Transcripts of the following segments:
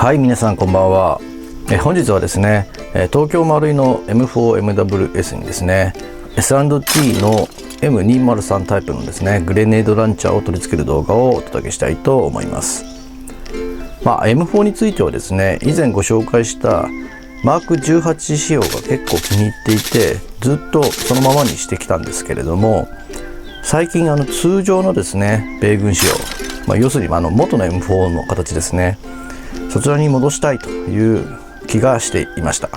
はい、皆さんこんばんは。本日はですね、東京マルイの M4MWS にですね S&T の M203 タイプのですねグレネードランチャーを取り付ける動画をお届けしたいと思います。M4 についてはですね、以前ご紹介したマーク18仕様が結構気に入っていて、ずっとそのままにしてきたんですけれども、最近通常のですね米軍仕様、要するに元の M4 の形ですね、そちらに戻したいという気がしていました。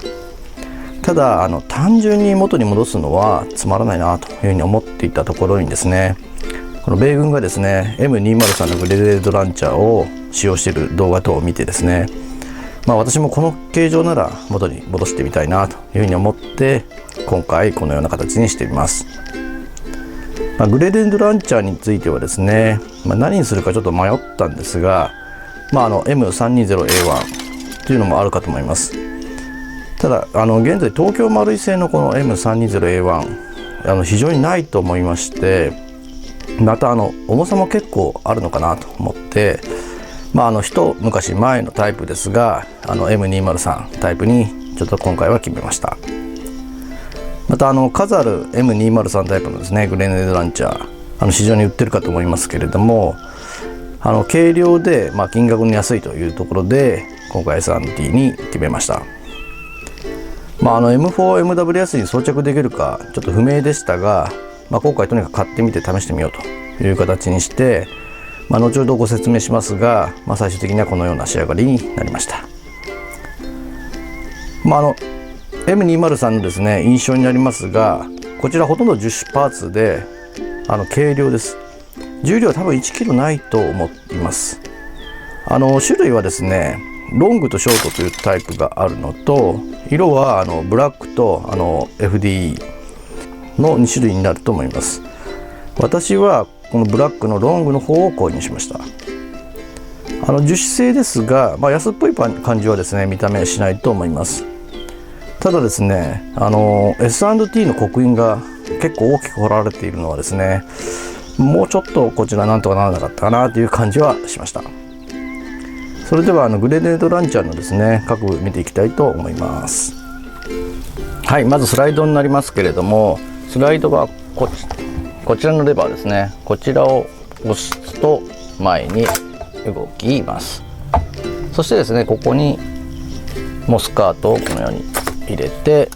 ただ単純に元に戻すのはつまらないなというふうに思っていたところにですね、この米軍がですね M203 のグレネードランチャーを使用している動画等を見てですね、私もこの形状なら元に戻してみたいなというふうに思って今回このような形にしてみます。グレネードランチャーについてはですね、何にするかちょっと迷ったんですが、M320A1 というのもあるかと思います。ただ現在東京マルイ製のこの M320A1 非常にないと思いまして、また重さも結構あるのかなと思って、一昔前のタイプですがM203 タイプにちょっと今回は決めました。また数ある M203 タイプのですねグレネードランチャー市場に売ってるかと思いますけれども、軽量で金額の安いというところで今回 S&T に決めました。M4MWS に装着できるかちょっと不明でしたが、今回とにかく買ってみて試してみようという形にして、後ほどご説明しますが、最終的にはこのような仕上がりになりました。M203 のですね印象になりますが、こちらほとんど樹脂パーツで軽量です。重量は多分1キロないと思います。種類はですねロングとショートというタイプがあるのと、色はブラックとFDE の2種類になると思います。私はこのブラックのロングの方を購入しました。樹脂製ですが、安っぽい感じはですね見た目しないと思います。ただですねS&T の刻印が結構大きく彫られているのはですね、もうちょっとこちらなんとかならなかったかなという感じはしました。それではグレネードランチャーのですね各部見ていきたいと思います。はい、まずスライドになりますけれども、スライドはこちらのレバーですね、こちらを押すと前に動きます。そしてですねここにモスカートをこのように入れて、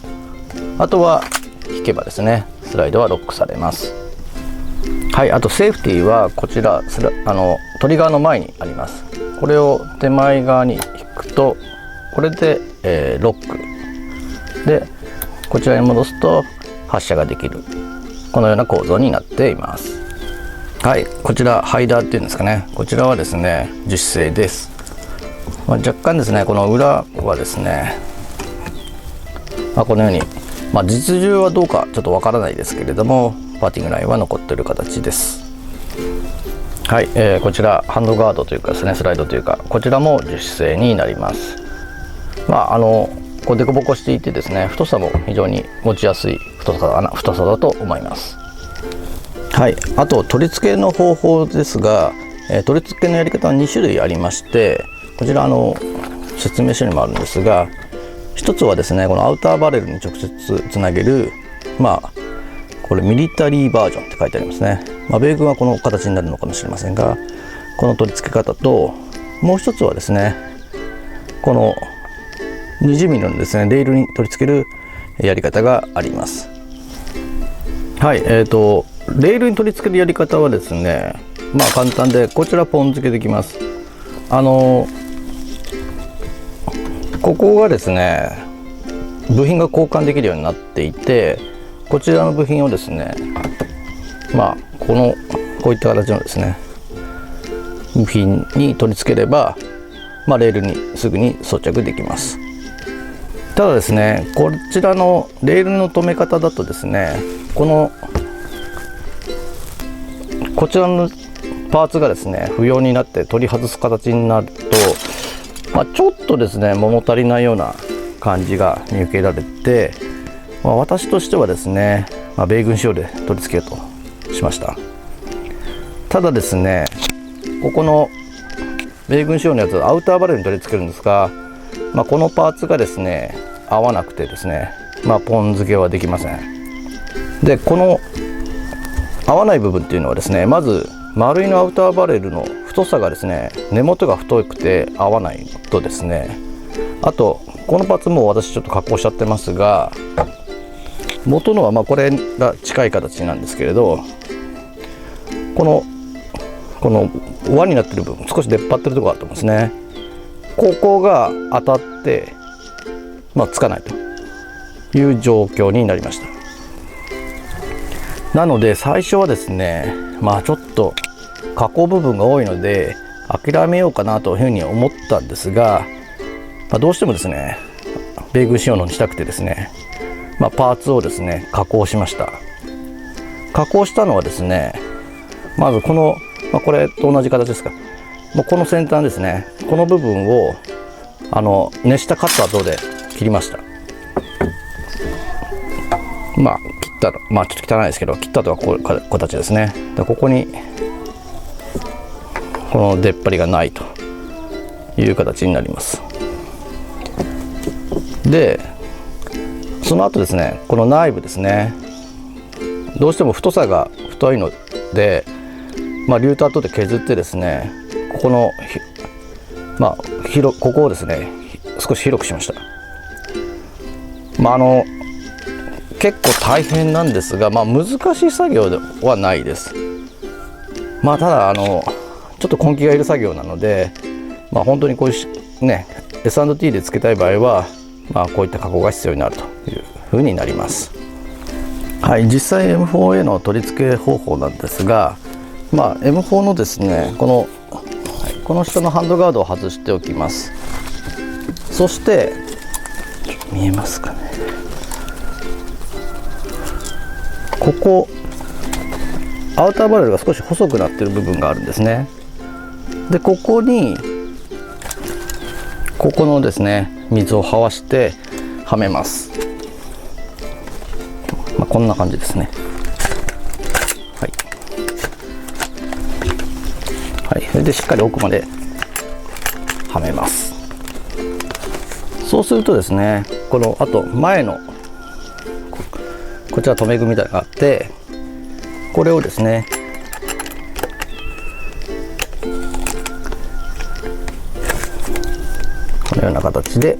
あとは引けばですねスライドはロックされます。はい、あとセーフティーはこちらトリガーの前にあります。これを手前側に引くとこれで、ロックでこちらに戻すと発射ができる、このような構造になっています。はい、こちらハイダーっていうんですかね、こちらはですね樹脂製です。若干ですねこの裏はですね、このように、実重はどうかちょっとわからないですけれども、パーティングラインは残っている形です。はい、こちらハンドガードというかですねスライドというか、こちらも樹脂製になります。こうデコボコしていてですね、太さも非常に持ちやすい太さだと思います。はい、あと取り付けの方法ですが、取り付けのやり方は2種類ありまして、こちら説明書にもあるんですが、一つはですねこのアウターバレルに直接つなげるこれミリタリーバージョンって書いてありますね。米軍はこの形になるのかもしれませんが、この取り付け方と、もう一つはですねこの20ミリのですねレールに取り付けるやり方があります。はい、レールに取り付けるやり方はですね簡単で、こちらポン付けできます。ここがですね部品が交換できるようになっていて、こちらの部品をですねこういった形のですね部品に取り付ければ、レールにすぐに装着できます。ただですねこちらのレールの止め方だとですね、こちらのパーツがですね不要になって取り外す形になると、ちょっとですね物足りないような感じが見受けられて、私としてはですね、米軍仕様で取り付けようとしました。ただですねここの米軍仕様のやつアウターバレルに取り付けるんですが、このパーツがですね合わなくてですね、ポン付けはできません。でこの合わない部分っていうのはですね、まず丸いのアウターバレルの太さがですね、根元が太くて合わないのとですね、あとこのパーツも私ちょっと加工しちゃってますが、元のはこれが近い形なんですけれど、この輪になってる部分少し出っ張ってるところがあると思うんですね。ここが当たってつかないという状況になりました。なので最初はですね、ちょっと加工部分が多いので諦めようかなというふうに思ったんですが、どうしてもですね米軍仕様のにしたくてですね、パーツをですね加工しました。加工したのはですね、まずこの、これと同じ形ですか、この先端ですね、この部分を熱したカッター等で切りました。切ったらちょっと汚いですけど、切ったとはこういう形ですね。でここにこの出っ張りがないという形になります。でその後ですね、この内部ですね、どうしても太さが太いので、リューター等で削ってですね、ここのここをですね少し広くしました。結構大変なんですが、難しい作業ではないです。ただちょっと根気がいる作業なので、本当にこういうね S&T でつけたい場合は、こういった加工が必要になるというふうになります。はい、実際 M4A の取り付け方法なんですが、M4 のですねこの下のハンドガードを外しておきます。そして見えますかね、ここアウターバレルが少し細くなっている部分があるんですね。でここにここのですね水をはわしてはめます。こんな感じですね。はい、それでしっかり奥まではめます。そうするとですね、あと前のこちら留め具みたいなのがあって、これをですねこのような形で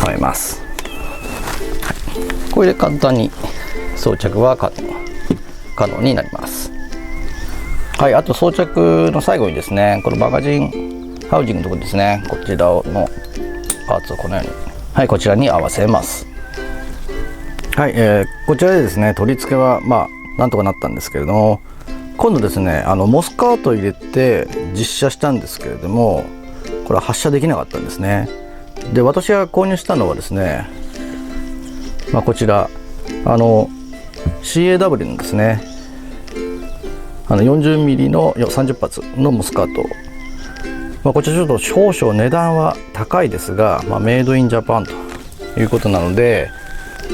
はめます。これで簡単に装着は可能になります。はい、あと装着の最後にですね、このマガジンハウジングのところですね、こちらのパーツをこのように、はい、こちらに合わせます。はい、こちらでですね取り付けはなんとかなったんですけれども、今度ですねモスカートを入れて実写したんですけれども、これは発射できなかったんですね。で私が購入したのはですね、こちらCAW のですね40mm の30発のモスカート、こちらちょっと少々値段は高いですが、メイドインジャパンということなので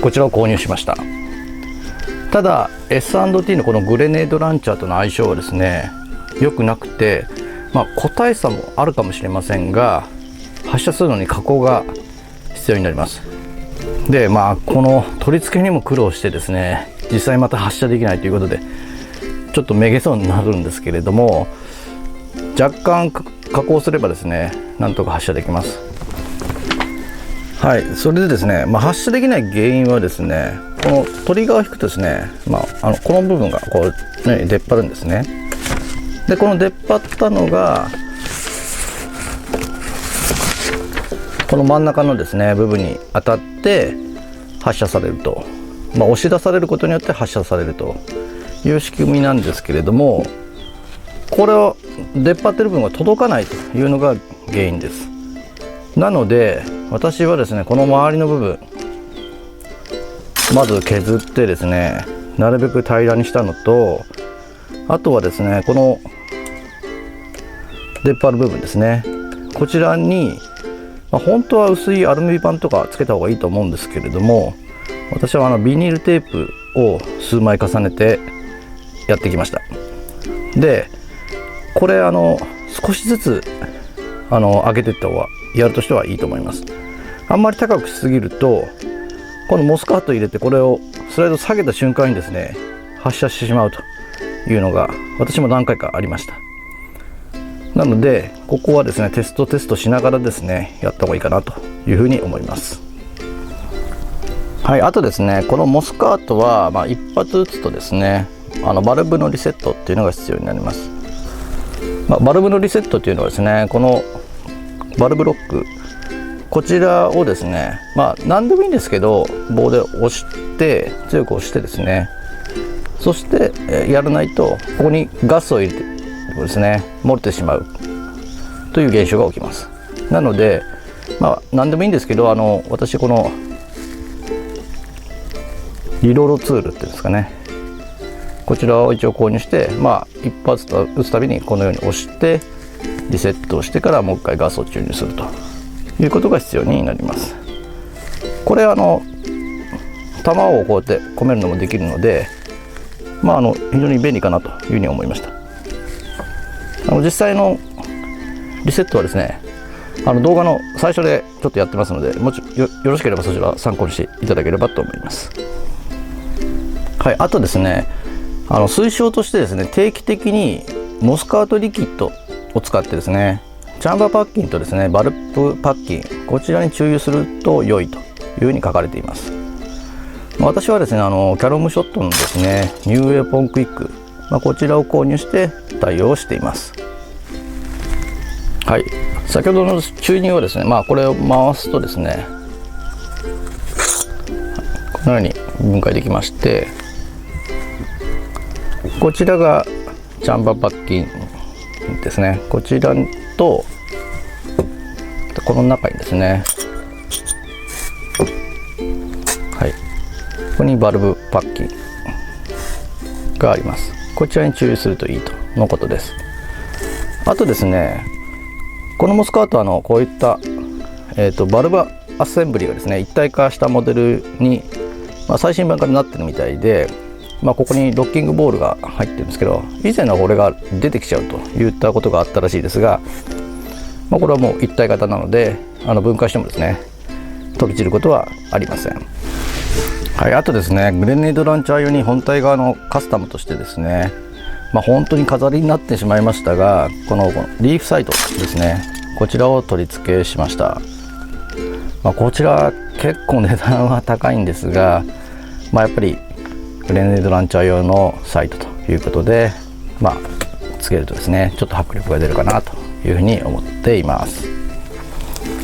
こちらを購入しました。ただ S&T のこのグレネードランチャーとの相性はですね良くなくて、個体差もあるかもしれませんが、発射するのに加工が必要になります。でこの取り付けにも苦労してですね、実際また発射できないということでちょっとめげそうになるんですけれども、若干加工すればですねなんとか発射できます。はい、それでですね、発射できない原因はですね、このトリガーを引くとですね、この部分がこう、出っ張るんですね。でこの出っ張ったのがこの真ん中のですね部分に当たって発射されると、押し出されることによって発射されるという仕組みなんですけれども、これを出っ張ってる部分が届かないというのが原因です。なので私はですねこの周りの部分まず削ってですねなるべく平らにしたのと、あとはですねこの出っ張る部分ですね、こちらに、本当は薄いアルミ板とかつけた方がいいと思うんですけれども、私はビニールテープを数枚重ねてやってきました。でこれ少しずつ上げていった方がやるとしてはいいと思います。あんまり高くしすぎると、このモスカート入れてこれをスライド下げた瞬間にですね、発射してしまうというのが私も何回かありました。なのでここはですね、テストしながらですね、やった方がいいかなというふうに思います。はい、あとですね、このモスカートは一発打つとですね、バルブのリセットっていうのが必要になります。バルブのリセットっていうのはですね、このバルブロック、こちらをですね、何でもいいんですけど、棒で押して強く押してですね、そしてやらないとここにガスを入れてですね、漏れてしまうという現象が起きます。なので何でもいいんですけど、私このリロードツールっていうんですかね、こちらを一応購入して、一発打つたびにこのように押してリセットをしてからもう一回ガスを注入するということが必要になります。これ玉をこうやって込めるのもできるので、非常に便利かなというふうに思いました。実際のリセットはですね、動画の最初でちょっとやってますので、よろしければそちら参考にしていただければと思います。はい、あとですね、推奨としてですね、定期的にモスカートリキッドを使ってですね、チャンバーパッキンとですね、バルブパッキン、こちらに注油すると良いというふうに書かれています。私はですね、キャロムショットのですね、ニューウェポンクイック、こちらを購入して対応しています。はい、先ほどの注入をですね、これを回すとですね、このように分解できまして、こちらがチャンバーパッキンですね。こちらとこの中にですね、はい、ここにバルブパッキンがあります。こちらに注油するといいとのことです。あとですね、このモスカートはこういった、バルブアッセンブリがですね、一体化したモデルに、最新版からなってるみたいで、ここにロッキングボールが入ってるんですけど、以前はこれが出てきちゃうといったことがあったらしいですが、これはもう一体型なので分解してもですね、飛び散ることはありません。はい、あとですね、グレネードランチャー用に本体側のカスタムとしてですね、本当に飾りになってしまいましたが、このリーフサイトですね、こちらを取り付けしました。こちら結構値段は高いんですが、やっぱりグレネードランチャー用のサイトということで、つけるとですね、ちょっと迫力が出るかなというふうに思っています。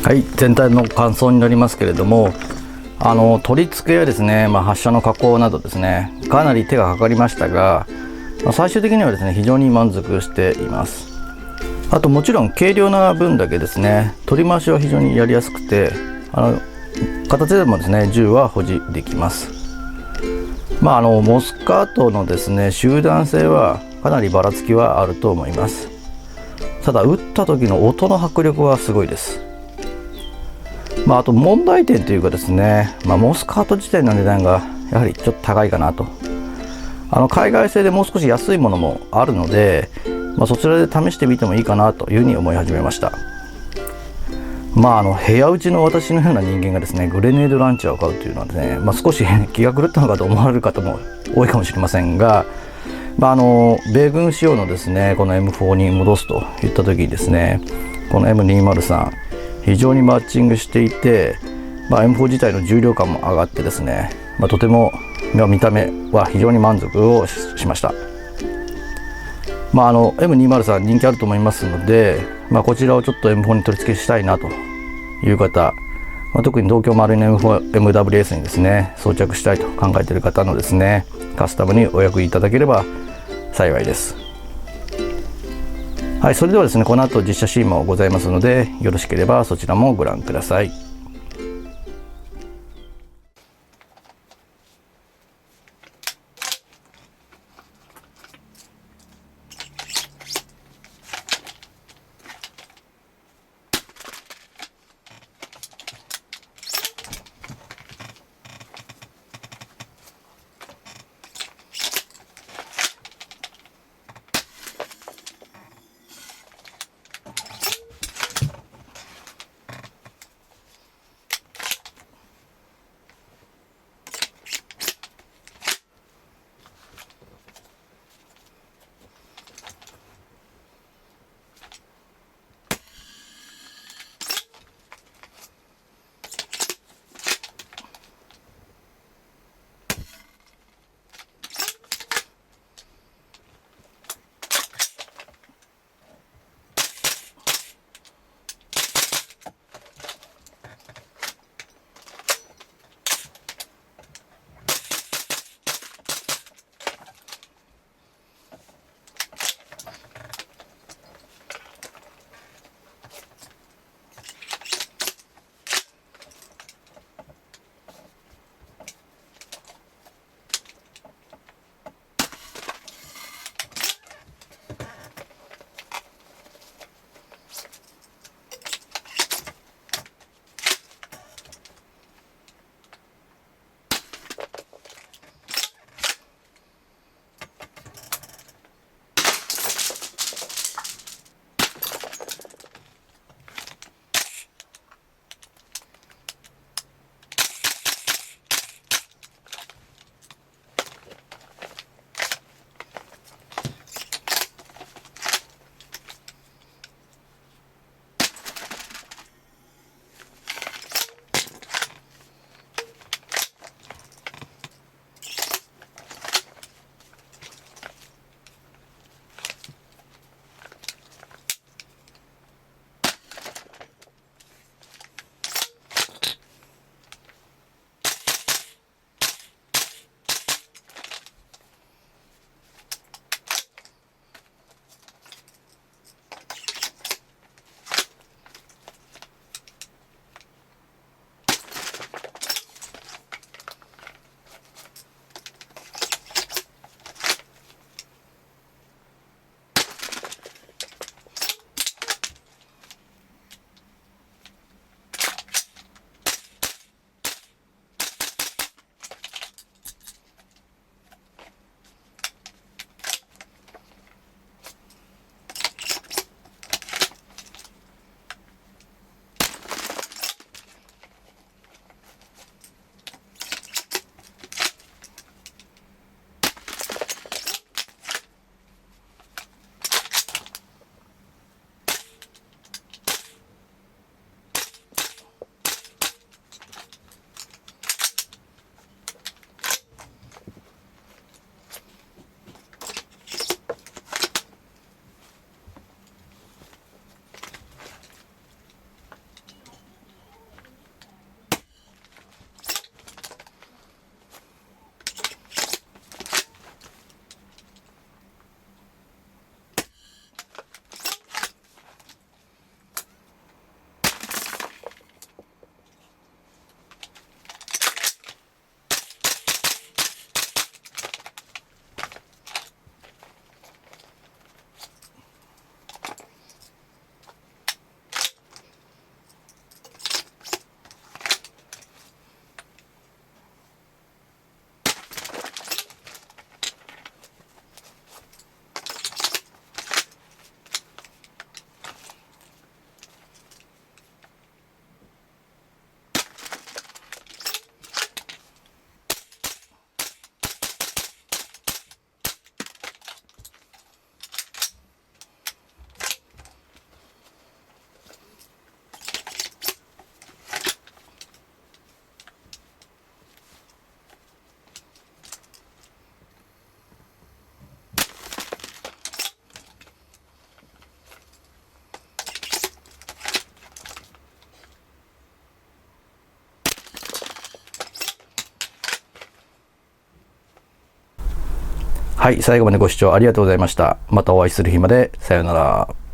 はい、全体の感想になりますけれども、取り付けやですね、発射の加工などですね、かなり手がかかりましたが、最終的にはですね、非常に満足しています。あともちろん軽量な分だけですね、取り回しは非常にやりやすくて、片手でもですね、銃は保持できます。モスカートのですね、集団性はかなりばらつきはあると思います。ただ撃った時の音の迫力はすごいです。あと問題点というかですね、モスカート自体の値段がやはりちょっと高いかなと。海外製でもう少し安いものもあるので、そちらで試してみてもいいかなというふうに思い始めました。部屋打ちの私のような人間がですね、グレネードランチャーを買うというのはですね、少し気が狂ったのかと思われる方も多いかもしれませんが、米軍仕様のですね、この M4 に戻すといった時にですね、この M203 非常にマッチングしていて、M4 自体の重量感も上がってですね、とても見た目は非常に満足をしました。M203 人気あると思いますので、こちらをちょっと M4 に取り付けしたいなという方、特に東京マリン MWS にですね、装着したいと考えている方のですね、カスタムにお役に立ただければ幸いです。はい、それではですね、この後実写シーンもございますので、よろしければそちらもご覧ください。はい、最後までご視聴ありがとうございました。またお会いする日まで。さようなら。